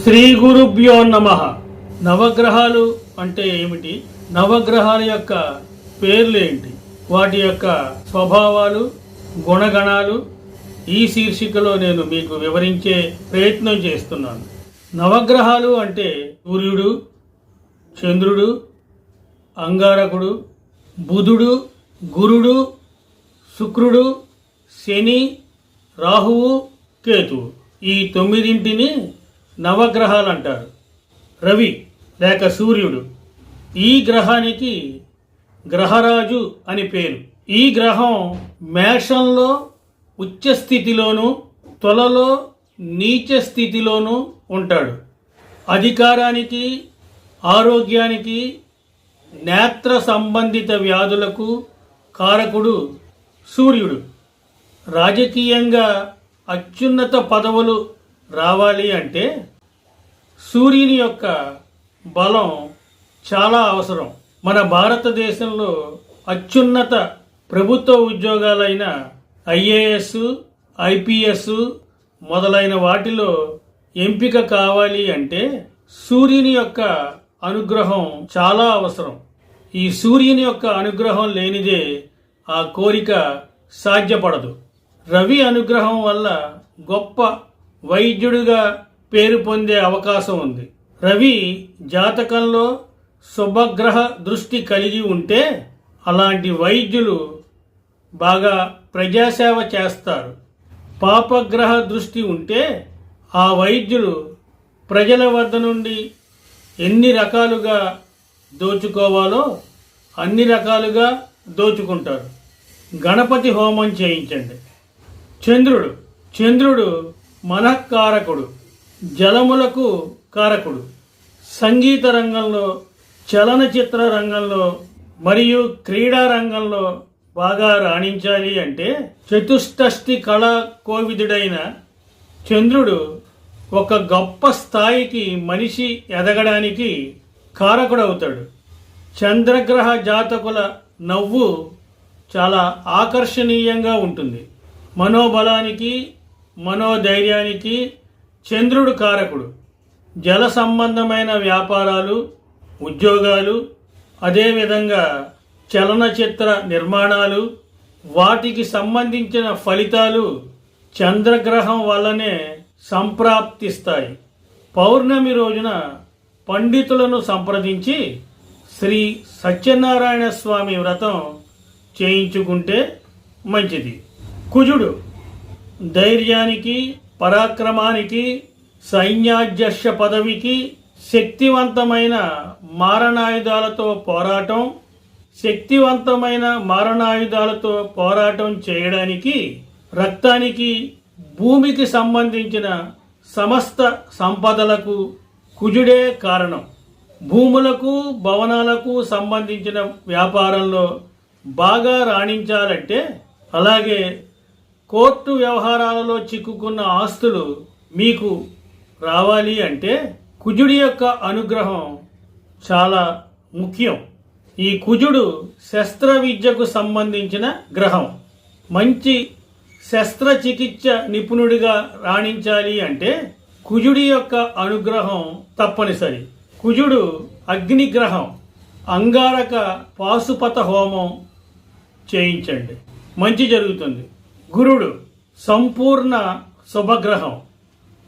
శ్రీ గురుభ్యో నమః. నవగ్రహాలు అంటే ఏమిటి? నవగ్రహాల యొక్క పేర్లు ఏంటి? వాటి యొక్క స్వభావాలు, గుణగణాలు ఈ శీర్షికలో నేను మీకు వివరించే ప్రయత్నం చేస్తున్నాను. నవగ్రహాలు అంటే సూర్యుడు, చంద్రుడు, అంగారకుడు, బుధుడు, గురుడు, శుక్రుడు, శని, రాహువు, కేతువు. ఈ 9 నవగ్రహాలు అంటారు. రవి లేక సూర్యుడు, ఈ గ్రహానికి గ్రహరాజు అని పేరు. ఈ గ్రహం మేషంలో ఉచ్చ స్థితిలోను, తులలో నీచ స్థితిలోను ఉంటాడు. అధికారానికి, ఆరోగ్యానికి, నేత్ర సంబంధిత వ్యాధులకు కారకుడు సూర్యుడు. రాజకీయంగా అత్యున్నత పదవులు రావాలి అంటే సూర్యుని యొక్క బలం చాలా అవసరం. మన భారతదేశంలో అత్యున్నత ప్రభుత్వ ఉద్యోగాలైన ఐఏఎస్, ఐపీఎస్ మొదలైన వాటిలో ఎంపిక కావాలి అంటే సూర్యుని యొక్క అనుగ్రహం చాలా అవసరం. ఈ సూర్యుని యొక్క అనుగ్రహం లేనిదే ఆ కోరిక సాధ్యపడదు. రవి అనుగ్రహం వల్ల గొప్ప వైద్యుడిగా పేరు పొందే అవకాశం ఉంది. రవి జాతకంలో శుభగ్రహ దృష్టి కలిగి ఉంటే అలాంటి వైద్యులు బాగా ప్రజాసేవ చేస్తారు. పాపగ్రహ దృష్టి ఉంటే ఆ వైద్యులు ప్రజల వద్ద నుండి ఎన్ని రకాలుగా దోచుకోవాలో అన్ని రకాలుగా దోచుకుంటారు. గణపతి హోమం చేయించండి. చంద్రుడు మనఃకారకుడు, జలములకు కారకుడు. సంగీత రంగంలో, చలనచిత్ర రంగంలో మరియు క్రీడా రంగంలో బాగా రాణించాలి అంటే చతుష్టష్టి కళా కోవిదుడైన చంద్రుడు ఒక గొప్ప స్థాయికి మనిషి ఎదగడానికి కారకుడవుతాడు. చంద్రగ్రహ జాతకుల నవ్వు చాలా ఆకర్షణీయంగా ఉంటుంది. మనోబలానికి, మనోధైర్యానికి చంద్రుడు కారకుడు. జల సంబంధమైన వ్యాపారాలు, ఉద్యోగాలు, అదేవిధంగా చలనచిత్ర నిర్మాణాలు, వాటికి సంబంధించిన ఫలితాలు చంద్రగ్రహం వల్లనే సంప్రాప్తిస్తాయి. పౌర్ణమి రోజున పండితులను సంప్రదించి శ్రీ సత్యనారాయణ స్వామి వ్రతం చేయించుకుంటే మంచిది. కుజుడు ధైర్యానికి, పరాక్రమానికి, సైన్యాధ్యక్ష పదవికి, శక్తివంతమైన మారణాయుధాలతో పోరాటం చేయడానికి, రక్తానికి, భూమికి సంబంధించిన సమస్త సంపదలకు కుజుడే కారణం. భూములకు, భవనాలకు సంబంధించిన వ్యాపారంలో బాగా రాణించాలంటే, అలాగే కోర్టు వ్యవహారాలలో చిక్కుకున్న ఆస్తులు మీకు రావాలి అంటే కుజుడి యొక్క అనుగ్రహం చాలా ముఖ్యం. ఈ కుజుడు శస్త్ర విద్యకు సంబంధించిన గ్రహం. మంచి శస్త్రచికిత్స నిపుణుడిగా రాణించాలి అంటే కుజుడి యొక్క అనుగ్రహం తప్పనిసరి. కుజుడు అగ్నిగ్రహం. అంగారక పాశుపత హోమం చేయించండి, మంచి జరుగుతుంది. గురుడు సంపూర్ణ శుభగ్రహం.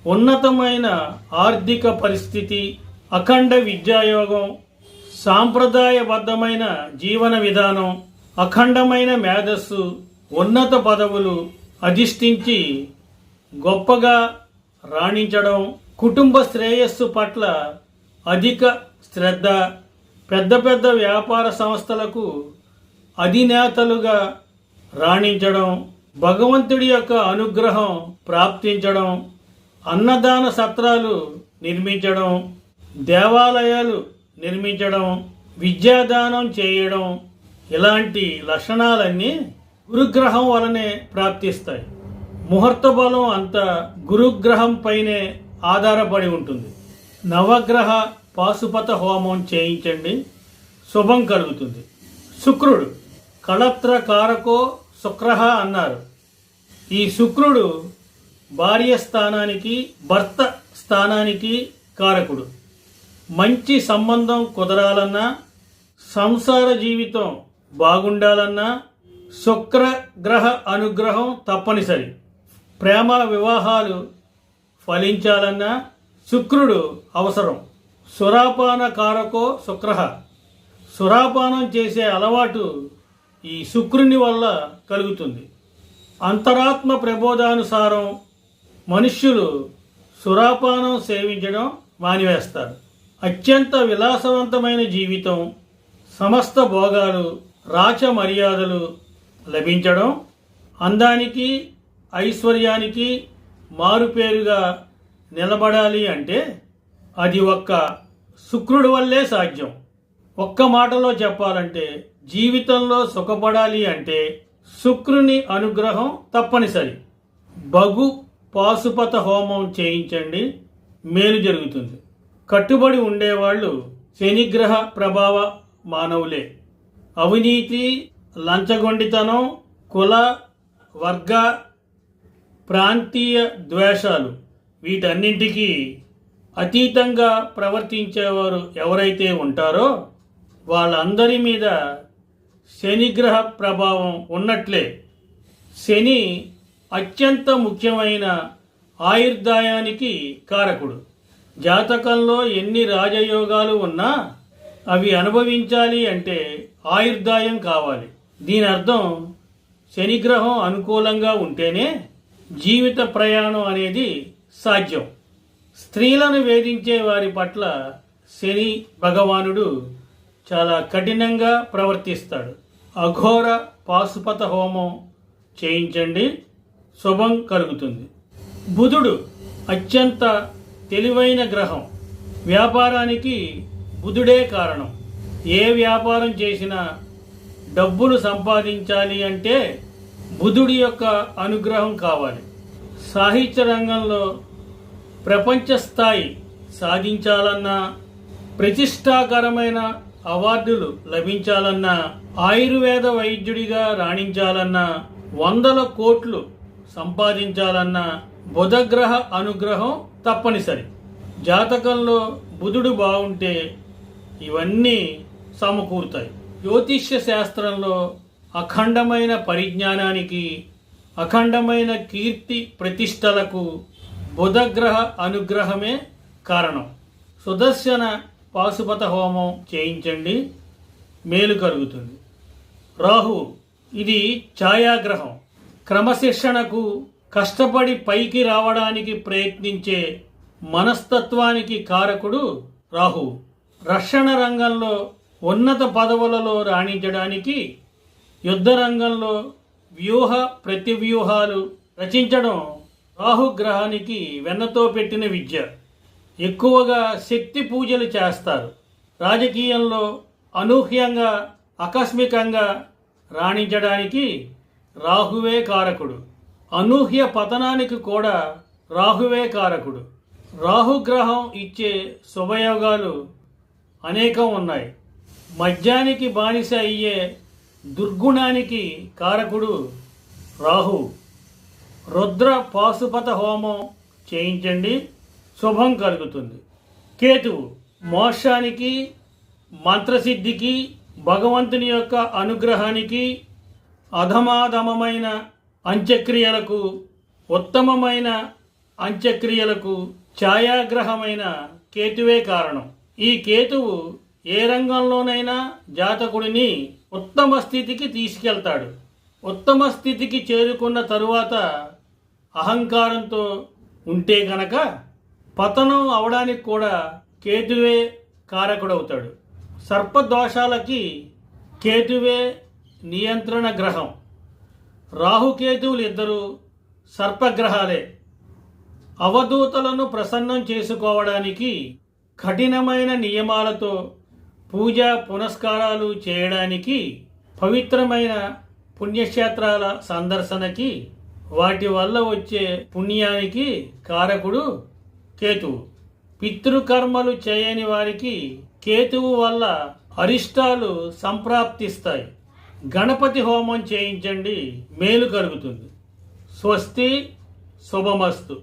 ఉన్నతమైన ఆర్థిక పరిస్థితి, అఖండ విద్యాయోగం, సాంప్రదాయబద్ధమైన జీవన విధానం, అఖండమైన మేధస్సు, ఉన్నత పదవులు అధిష్ఠించి గొప్పగా రాణించడం, కుటుంబ శ్రేయస్సు పట్ల అధిక శ్రద్ధ, పెద్ద పెద్ద వ్యాపార సంస్థలకు అధినేతలుగా రాణించడం, భగవంతుడి యొక్క అనుగ్రహం ప్రాప్తించడం, అన్నదాన సత్రాలు నిర్మించడం, దేవాలయాలు నిర్మించడం, విద్యాదానం చేయడం, ఇలాంటి లక్షణాలన్నీ గురుగ్రహం వలనే ప్రాప్తిస్తాయి. ముహూర్త బలం అంతా గురుగ్రహం పైనే ఆధారపడి ఉంటుంది. నవగ్రహ పాశుపత హోమం చేయించండి, శుభం కలుగుతుంది. శుక్రుడు కళత్ర కారకో శుక్రః అన్నారు. ఈ శుక్రుడు భార్య స్థానానికి, భర్త స్థానానికి కారకుడు. మంచి సంబంధం కుదరాలన్నా, సంసార జీవితం బాగుండాలన్నా శుక్రగ్రహ అనుగ్రహం తప్పనిసరి. ప్రేమ వివాహాలు ఫలించాలన్నా శుక్రుడు అవసరం. సురాపాన కారకో శుక్రః. సురాపానం చేసే అలవాటు ఈ శుక్రుని వల్ల కలుగుతుంది. అంతరాత్మ ప్రబోధానుసారం మనుష్యులు సురాపానం సేవించడం మానివేస్తారు. అత్యంత విలాసవంతమైన జీవితం, సమస్త భోగాలు, రాచ మర్యాదలు లభించడం, అందానికి ఐశ్వర్యానికి మారుపేరుగా నిలబడాలి అంటే అది ఒక్క శుక్రుడి వల్లే సాధ్యం. ఒక్క మాటలో చెప్పాలంటే జీవితంలో సుఖపడాలి అంటే శుక్రుని అనుగ్రహం తప్పనిసరి. భగు పాశుపత హోమం చేయించండి, మేలు జరుగుతుంది. కట్టుబడి ఉండేవాళ్ళు శనిగ్రహ ప్రభావ మానవులే. అవినీతి, లంచగొండితనం, కుల, వర్గ, ప్రాంతీయ ద్వేషాలు వీటన్నింటికీ అతీతంగా ప్రవర్తించేవారు ఎవరైతే ఉంటారో వాళ్ళందరి మీద శనిగ్రహ ప్రభావం ఉన్నట్లే. శని అత్యంత ముఖ్యమైన ఆయుర్దాయానికి కారకుడు. జాతకంలో ఎన్ని రాజయోగాలు ఉన్నా అవి అనుభవించాలి అంటే ఆయుర్దాయం కావాలి. దీని అర్థం శనిగ్రహం అనుకూలంగా ఉంటేనే జీవిత ప్రయాణం అనేది సాధ్యం. స్త్రీలను వేధించే వారి పట్ల శని భగవానుడు చాలా కఠినంగా ప్రవర్తిస్తాడు. అఘోర పాశుపత హోమం చేయించండి, శుభం కలుగుతుంది. బుధుడు అత్యంత తెలివైన గ్రహం. వ్యాపారానికి బుధుడే కారణం. ఏ వ్యాపారం చేసినా డబ్బులు సంపాదించాలి అంటే బుధుడి యొక్క అనుగ్రహం కావాలి. సాహిత్య రంగంలో ప్రపంచ స్థాయి సాధించాలన్నా, ప్రతిష్టాకరమైన అవార్డులు లభించాలన్నా, ఆయుర్వేద వైద్యుడిగా రాణించాలన్నా, 100 కోట్లు సంపాదించాలన్నా బుధగ్రహ అనుగ్రహం తప్పనిసరి. జాతకంలో బుధుడు బాగుంటే ఇవన్నీ సమకూరుతాయి. జ్యోతిష్య శాస్త్రంలో అఖండమైన పరిజ్ఞానానికి, అఖండమైన కీర్తి ప్రతిష్టలకు బుధగ్రహ అనుగ్రహమే కారణం. సుదర్శన పాశుపత హోమం చేయించండి, మేలు కలుగుతుంది. రాహు ఇది ఛాయాగ్రహం. క్రమశిక్షణకు, కష్టపడి పైకి రావడానికి ప్రయత్నించే మనస్తత్వానికి కారకుడు రాహు. రక్షణ రంగంలో ఉన్నత పదవులలో రాణించడానికి, యుద్ధ రంగంలో వ్యూహ ప్రతివ్యూహాలు రచించడం రాహుగ్రహానికి వెన్నతో పెట్టిన విద్య. ఎక్కువగా శక్తి పూజలు చేస్తారు. రాజకీయంలో అనూహ్యంగా, ఆకస్మికంగా రాణించడానికి రాహువే కారకుడు. అనూహ్య పతనానికి కూడా రాహువే కారకుడు. రాహుగ్రహం ఇచ్చే శుభయోగాలు అనేకం ఉన్నాయి. మద్యానికి బానిస అయ్యే దుర్గుణానికి కారకుడు రాహు. రుద్ర పాశుపత హోమం చేయించండి, శుభం కలుగుతుంది. కేతువు మోక్షానికి, మంత్రసిద్ధికి, భగవంతుని యొక్క అనుగ్రహానికి, అధమాధమమైన అంత్యక్రియలకు, ఉత్తమమైన అంత్యక్రియలకు ఛాయాగ్రహమైన కేతువే కారణం. ఈ కేతువు ఏ రంగంలోనైనా జాతకుడిని ఉత్తమ స్థితికి తీసుకెళ్తాడు. ఉత్తమ స్థితికి చేరుకున్న తరువాత అహంకారంతో ఉంటే గనక పతనం అవడానికి కూడా కేతువే కారకుడవుతాడు. సర్పదోషాలకి కేతువే నియంత్రణ గ్రహం. రాహుకేతువులు ఇద్దరు సర్పగ్రహాలే. అవధూతలను ప్రసన్నం చేసుకోవడానికి, కఠినమైన నియమాలతో పూజ పునస్కారాలు చేయడానికి, పవిత్రమైన పుణ్యక్షేత్రాల సందర్శనకి, వాటి వల్ల వచ్చే పుణ్యానికి కారకుడు కేతువు. పితృకర్మలు చేయని వారికి కేతువు వల్ల అరిష్టాలు సంప్రాప్తిస్తాయి. గణపతి హోమం చేయించండి, మేలు కలుగుతుంది. స్వస్తి, శుభమస్తు.